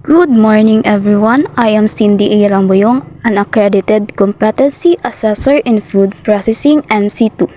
Good morning everyone. I am Cindy A. Ramboyong, an accredited competency assessor in food processing and C2.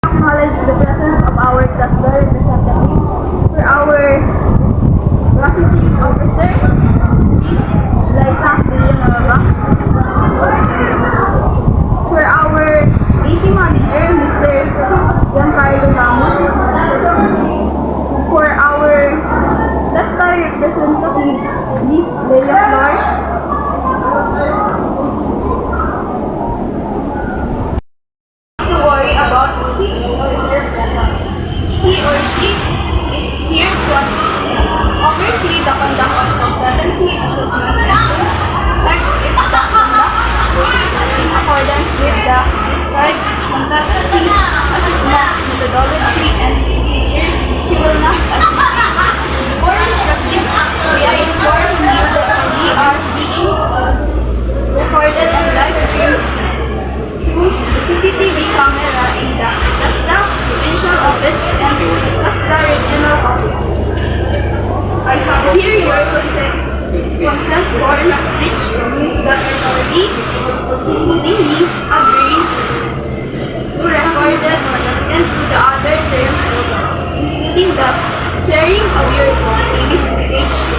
Acknowledge the presence of our cluster representative for our processing officer, Ms. Liza Villanueva, for our AC manager, Mr. Giancarlo Lamut, for our cluster representative, Ms. Bella Flor, to worry about his or her presence. He or she is here to oversee the conduct of competency assessment and to check if the conduct in accordance with the prescribed competency assessment methodology and procedure. She will not assist you. Before we proceed, we are informed you that we are being recorded and live streamed through the CCTV camera in the Tasda Provincial Office and Tasda Regional Office. I have here your consent form which means that authority, including me, agreeing to recorded and to the other terms, including the sharing of your CCTV footage to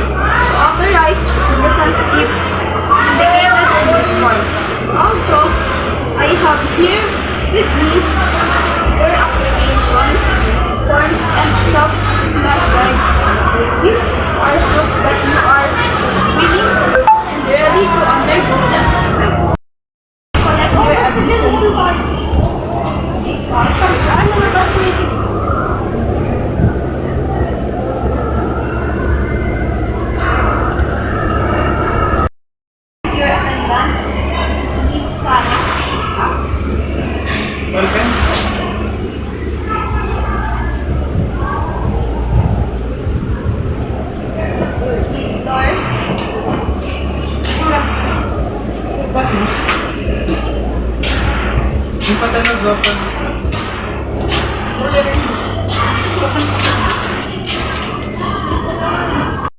authorized representatives indicated in this form. Also, I have here with me your application forms and self-assessment guides. These are proof that you are willing and ready to undergo the assessment. Connect your admissions. Your attendance is Sana. Store. Yung patanog open.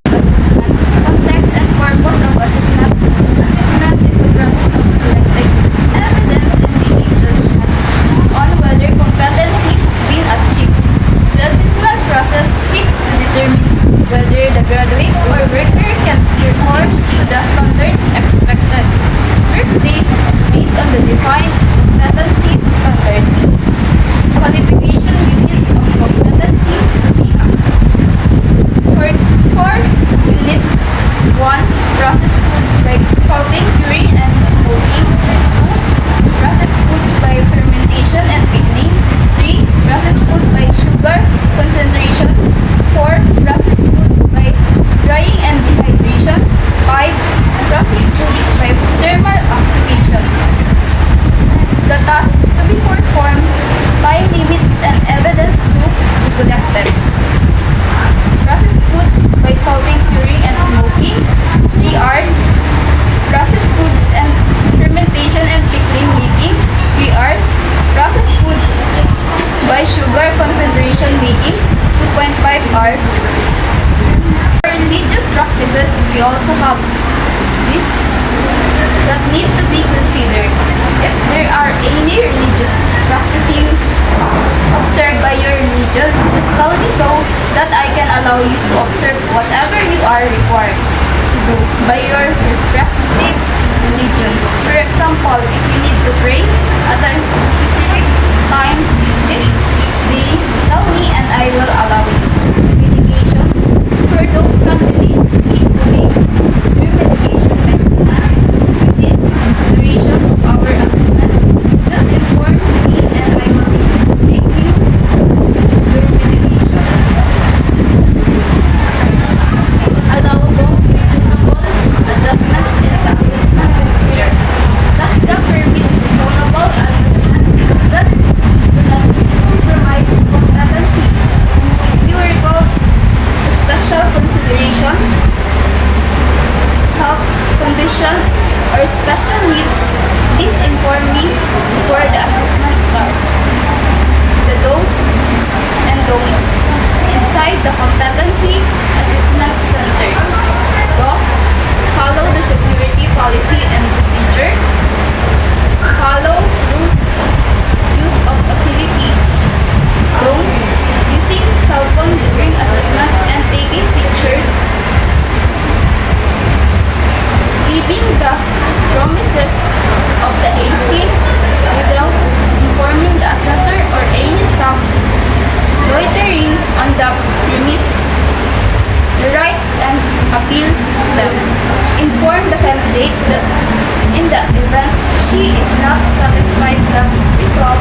Context and purpose of assessment. Assessment is the process of collecting evidence and making judgments on whether competency has been achieved. The assessment process seeks to determine whether the graduate or worker can perform to the standards expected. Workplace based on the defined competency standards. Qualification units of competency to be accessed. For core units, 1. Process foods by salting, curing, and smoking. 2. Process foods by fermentation and pickling. 3. Process food by sugar concentration. 4. Process food by drying and dehydration. 5. Process foods by thermal application. The task to be performed, time limits and evidence to be collected. Process foods by salting, curing, and smoking, 3 hours. Process foods and fermentation and pickling making, 3 hours. Process foods by sugar concentration making, 2.5 hours. For religious practices, we also have this that need to be considered. If there are any religious practicing observed by your religion, just tell me so that I can allow you to observe whatever you are required to do by your respective religion. For example, if you need to pray at a specific time, this day, tell me and I will allow you. Medication. For those candidates who need to make their medication maintenance within the duration of our assessment, just inform me and I will take you your medication. Allowable reasonable adjustments in the assessment procedure. Thus, the permits reasonable adjustment that do not compromise competency. If you recall the special consideration, health condition, or special needs, please inform me before the assessment starts. The do's and don'ts inside the competency assessment center. the premise, the rights and appeal system. Inform the candidate that in the event she is not satisfied the result,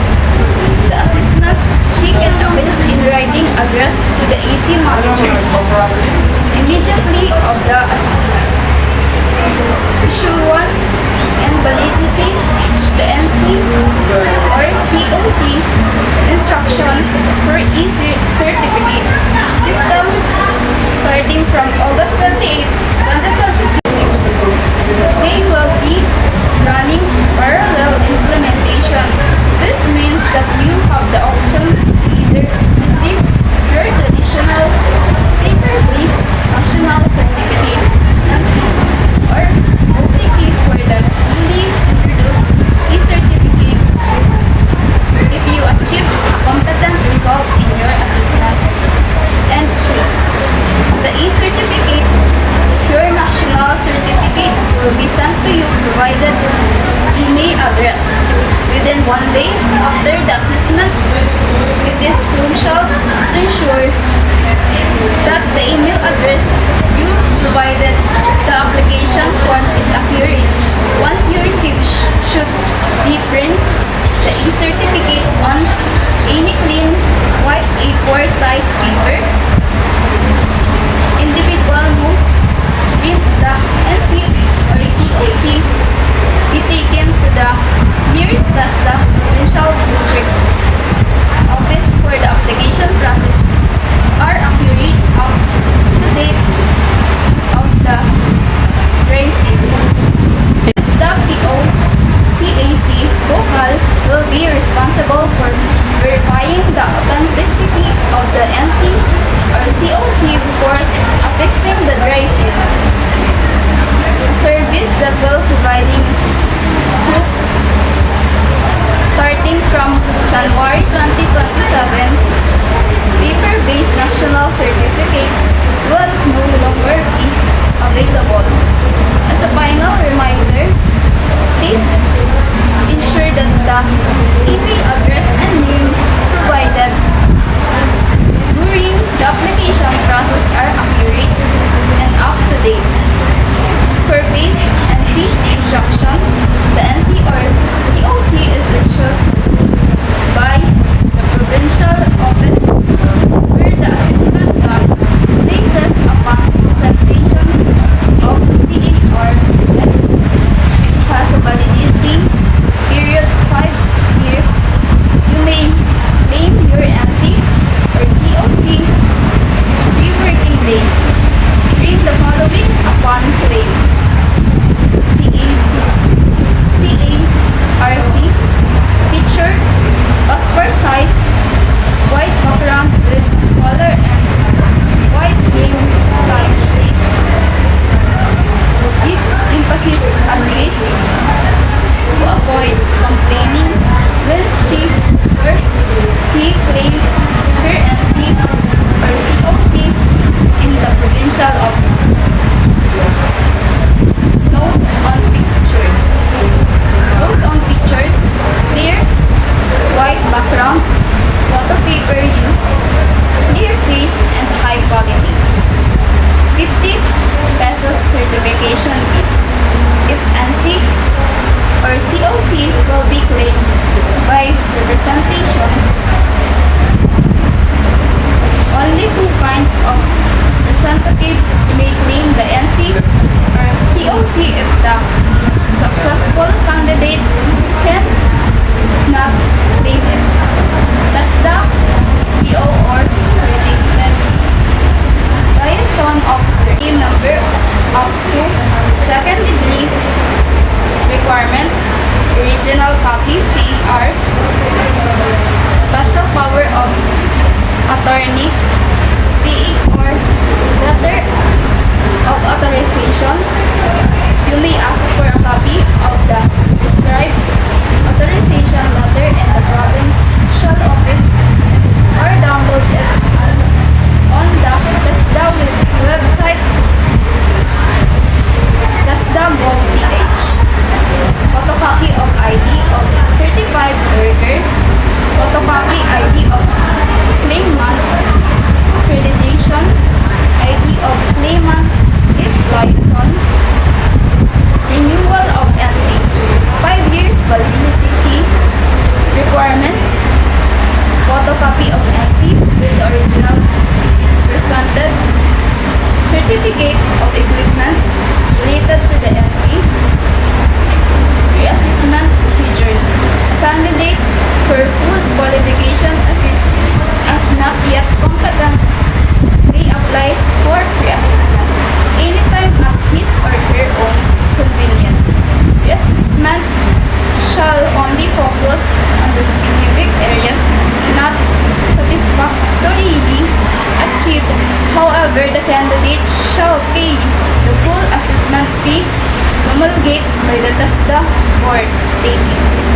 the assessment she can appeal in writing address to the AC manager immediately of the assessment. Issuance and validity, the NC or COC instructions for e-certificate system starting from August 28, 2026. They will be running parallel implementation. This means that you have the option to either receive your traditional paper-based national certificate NC or OPT for the newly introduced e-certificate if you achieve a competent result in your assessment and choose the e-certificate. Your national certificate will be sent to you provided email address within 1 day after the assessment. It is crucial to ensure that the email address you provided the application form is accurate. Once you receive should be print the e-certificate on any clean white A4 size paper. Individual must print the NC or COC be taken to the nearest TASDA provincial district office for the application process are accurate up to date of the tracing. The PO CAC vocal will be responsible for verifying the authenticity of the NC or COC before affixing the dry seal. A service that will providing proof starting from January 2027, paper-based national certificate will no longer be available. As a final reminder, please ensure that the email address and name provided during the application process are accurate and up to date. For base NC instruction, the NC or COC is issued by the provincial office where the assessment task places upon presentation of CA or S. It has a validity period 5 years. You may claim your NC or COC 3 working days. Read the following upon claim. CARC picture, passport size, white background with color and white name tag. Give emphasis on this to avoid complaining when she or he claims her NC or COC in the provincial office. Notes on pictures. Notes on pictures. Clear, white background, photo paper use, clear face and high quality. 50 pesos certification fee. If NC or COC will be claimed by representation, only 2 kinds of representatives may claim the NC or COC if the successful candidate can not claim it. Thus the PO or related liaison officer team member up to second degree requirements, original copy CRs, special power of attorneys, PE or letter of authorization. You may ask for a copy of the prescribed authorization letter in the provincial office or download it on the TASDA website TASDA.gov.ph. Photocopy of ID of certified worker, photocopy ID of claimant, where the candidate shall pay the full assessment fee promulgated by the TASDA board taking.